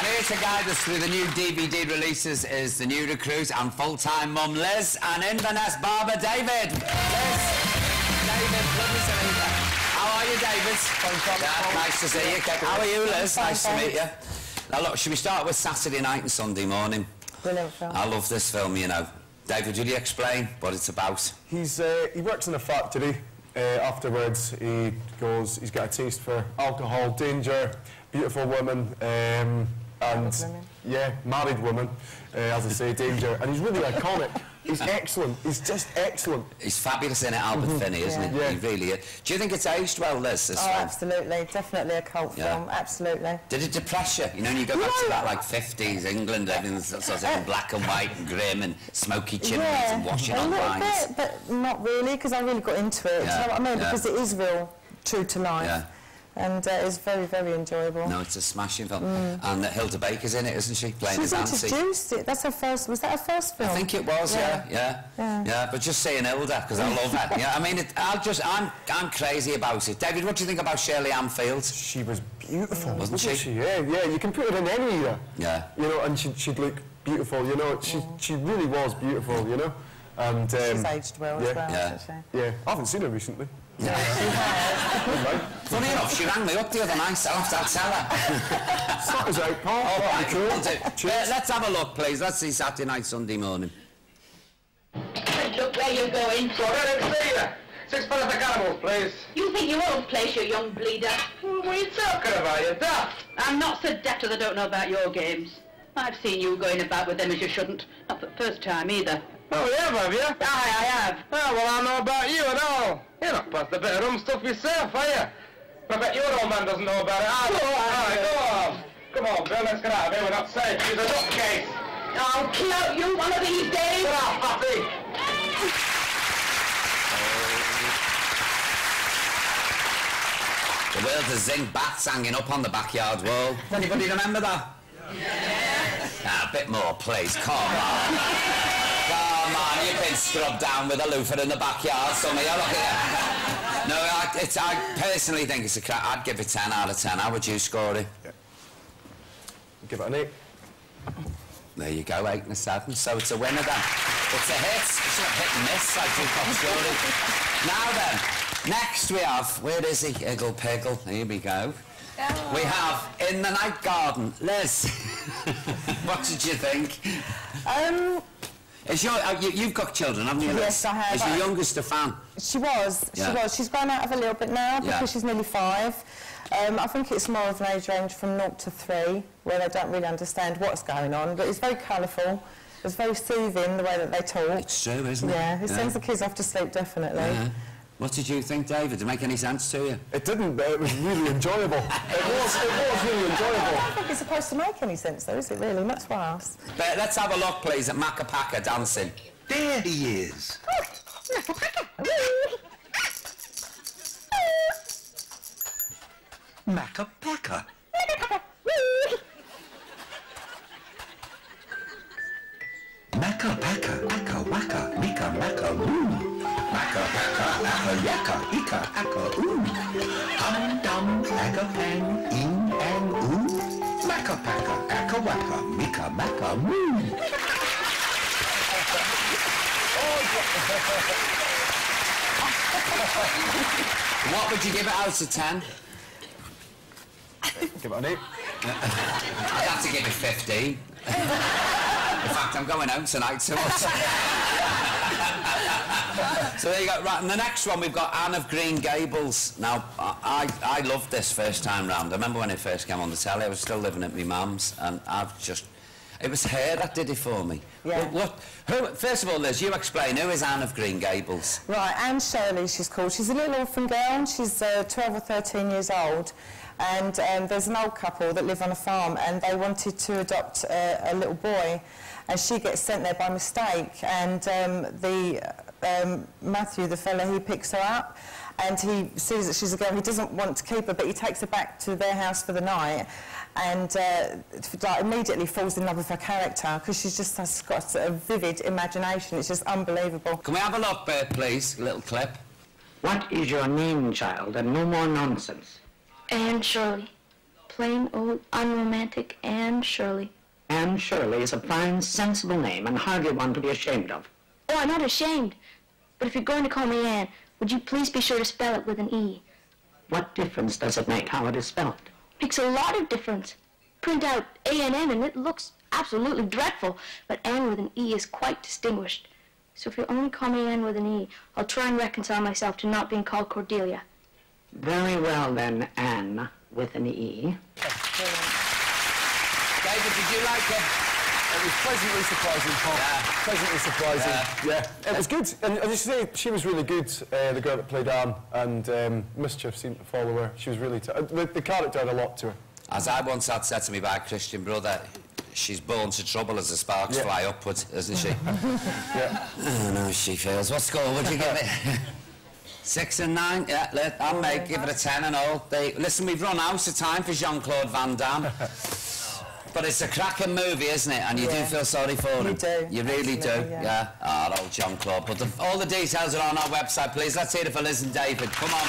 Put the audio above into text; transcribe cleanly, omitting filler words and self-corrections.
here to guide us through the new DVD releases is the new recruit and full-time mum Liz, and Inverness barber David. Liz, David, lovely to meet you. How are you, David? Yeah, nice to see you. How are you, Liz? Nice to meet you. Now look, should we start with Saturday night and Sunday morning? Brilliant film. I love this film, you know. David, will you explain what it's about? He works in a factory. Afterwards, he's got a taste for alcohol, danger, beautiful woman, and yeah, married woman, as I say, danger. And he's really iconic. He's excellent. He's just excellent. He's fabulous in it, Albert Finney, isn't he? Yeah. He really is. Do you think it's aged well, Liz, this film? Absolutely. Definitely a cult film. Absolutely. Did it depress you? You know, when you go back to that, like, 50s England, everything's sort of black and white and grim and smoky chimneys and washing on lines. A little bit, but not really, because I really got into it. Do you know what I mean? Because it is real, true to life. Yeah. And it's very, very enjoyable. No, it's a smashing film. And Hilda Baker's in it, isn't she? Playing as Nancy. She's introduced it. That's her first... Was that her first film? I think it was, yeah. But just saying Hilda, because I love her. Yeah, I mean, I'm crazy about it. David, what do you think about Shirley Ann Fields? She was beautiful, wasn't she? Yeah, you can put her in any era. Yeah. You know, and she'd look beautiful, you know. She really was beautiful, you know. And she's aged well as well, hasn't she? Yeah, I haven't seen her recently. Yeah, she has. Funny enough, she rang me up the other night, I'll have to tell her. Sort us out, Paul. All right, cool. Let's have a look, please. Let's see Saturday night, Sunday morning. Look where you're going. Sorry, I didn't see you. 6 for the cannibals, please. You think your own place, you young bleeder? What are you talking about, you daft? I'm not so daft that I don't know about your games. I've seen you going about with them as you shouldn't. Not for the first time, either. Oh, you have you? Aye, I have. Oh, well, I know about you at all. You're not past a bit of rum stuff yourself, are you? I bet your old man doesn't know about it, either. All right, go on. Come on, Bill, let's get out of here. We're not safe. She's a nutcase. I'll kill you one of these days. Get off, Pappy. The world of zinc bats hanging up on the backyard wall. Anybody remember that? Yeah. A bit more, please. Come on. Come on, you've been scrubbed down with a loofah in the backyard, some of you. Look at it. No, I personally think it's a crap. I'd give it 10 out of 10. How would you score it? Yeah. Give it an 8. There you go, 8 and a 7. So it's a winner then. It's a hit. It's a hit and miss, like you've got story. Now then, next we have, where is he? Iggle Piggle. Here we go. Oh. We have In the Night Garden. Liz, what did you think? You've got children, haven't you? Yes, I have. Is your youngest a fan? She was. She's grown out of a little bit now because she's nearly 5. I think it's more of an age range from 0 to 3, where they don't really understand what's going on, but it's very colourful. It's very soothing, the way that they talk. It's true, isn't it? Yeah, it sends the kids off to sleep, definitely. Yeah. What did you think, David? Did it make any sense to you? It didn't, but it was really enjoyable. It was really enjoyable. I don't think it's supposed to make any sense, though, is it, really? Not to us. But let's have a look, please, at Macca Pacca dancing. There he is. Macca Pacca. Macca Pacca, Acca Wacca, Mika Macca Moo. Macca Pacca, Acca Yakka, Ika Acca Ooh. Hum Dum, Acca Pang, In and Ooh. Macca Pacca, Acca Wacca, Mika Macca Moo. What would you give it out of 10? Give it an 8. I'd have to give it 15. In fact, I'm going home tonight, so so there you go. Right, and the next one, we've got Anne of Green Gables. Now, I loved this first time round. I remember when it first came on the telly, I was still living at my mum's, and it was her that did it for me. Yeah. First of all, Liz, you explain, who is Anne of Green Gables? Right, Anne Shirley, she's called. She's a little orphan girl. She's 12 or 13 years old. And there's an old couple that live on a farm, and they wanted to adopt a little boy, and she gets sent there by mistake, and Matthew, the fella, he picks her up, and he sees that she's a girl. He doesn't want to keep her, but he takes her back to their house for the night, and like, immediately falls in love with her character, because she's just has got a vivid imagination. It's just unbelievable. Can we have a look, Bert, please? A little clip. What is your name, child, and no more nonsense? Anne Shirley. plain old unromantic Anne Shirley. Anne Shirley is a fine, sensible name and hardly one to be ashamed of. Oh, I'm not ashamed. But if you're going to call me Anne, would you please be sure to spell it with an E? What difference does it make how it is spelled? Makes a lot of difference. Print out A-N-N and it looks absolutely dreadful, but Anne with an E is quite distinguished. So if you'll only call me Anne with an E, I'll try and reconcile myself to not being called Cordelia. Very well then, Anne with an E. David, did you like it? It was pleasantly surprising, Paul. Yeah. Pleasantly surprising. Yeah. It was good. And as you say, she was really good, the girl that played Anne, and mischief seemed to follow her. She was really... the character had a lot to her. As I once had said to me by a Christian brother, she's born to trouble as the sparks fly upwards, isn't she? Yeah. Oh, no, she feels. What score would you give it? 6 and 9? Yeah, I'll give it a 10 and all. Listen, we've run out of time for Jean-Claude Van Damme. But it's a cracking movie, isn't it? And you do feel sorry for him. You do. You really do, yeah. Oh, old Jean-Claude. But all the details are on our website, please. Let's hear it for Liz and David. Come on.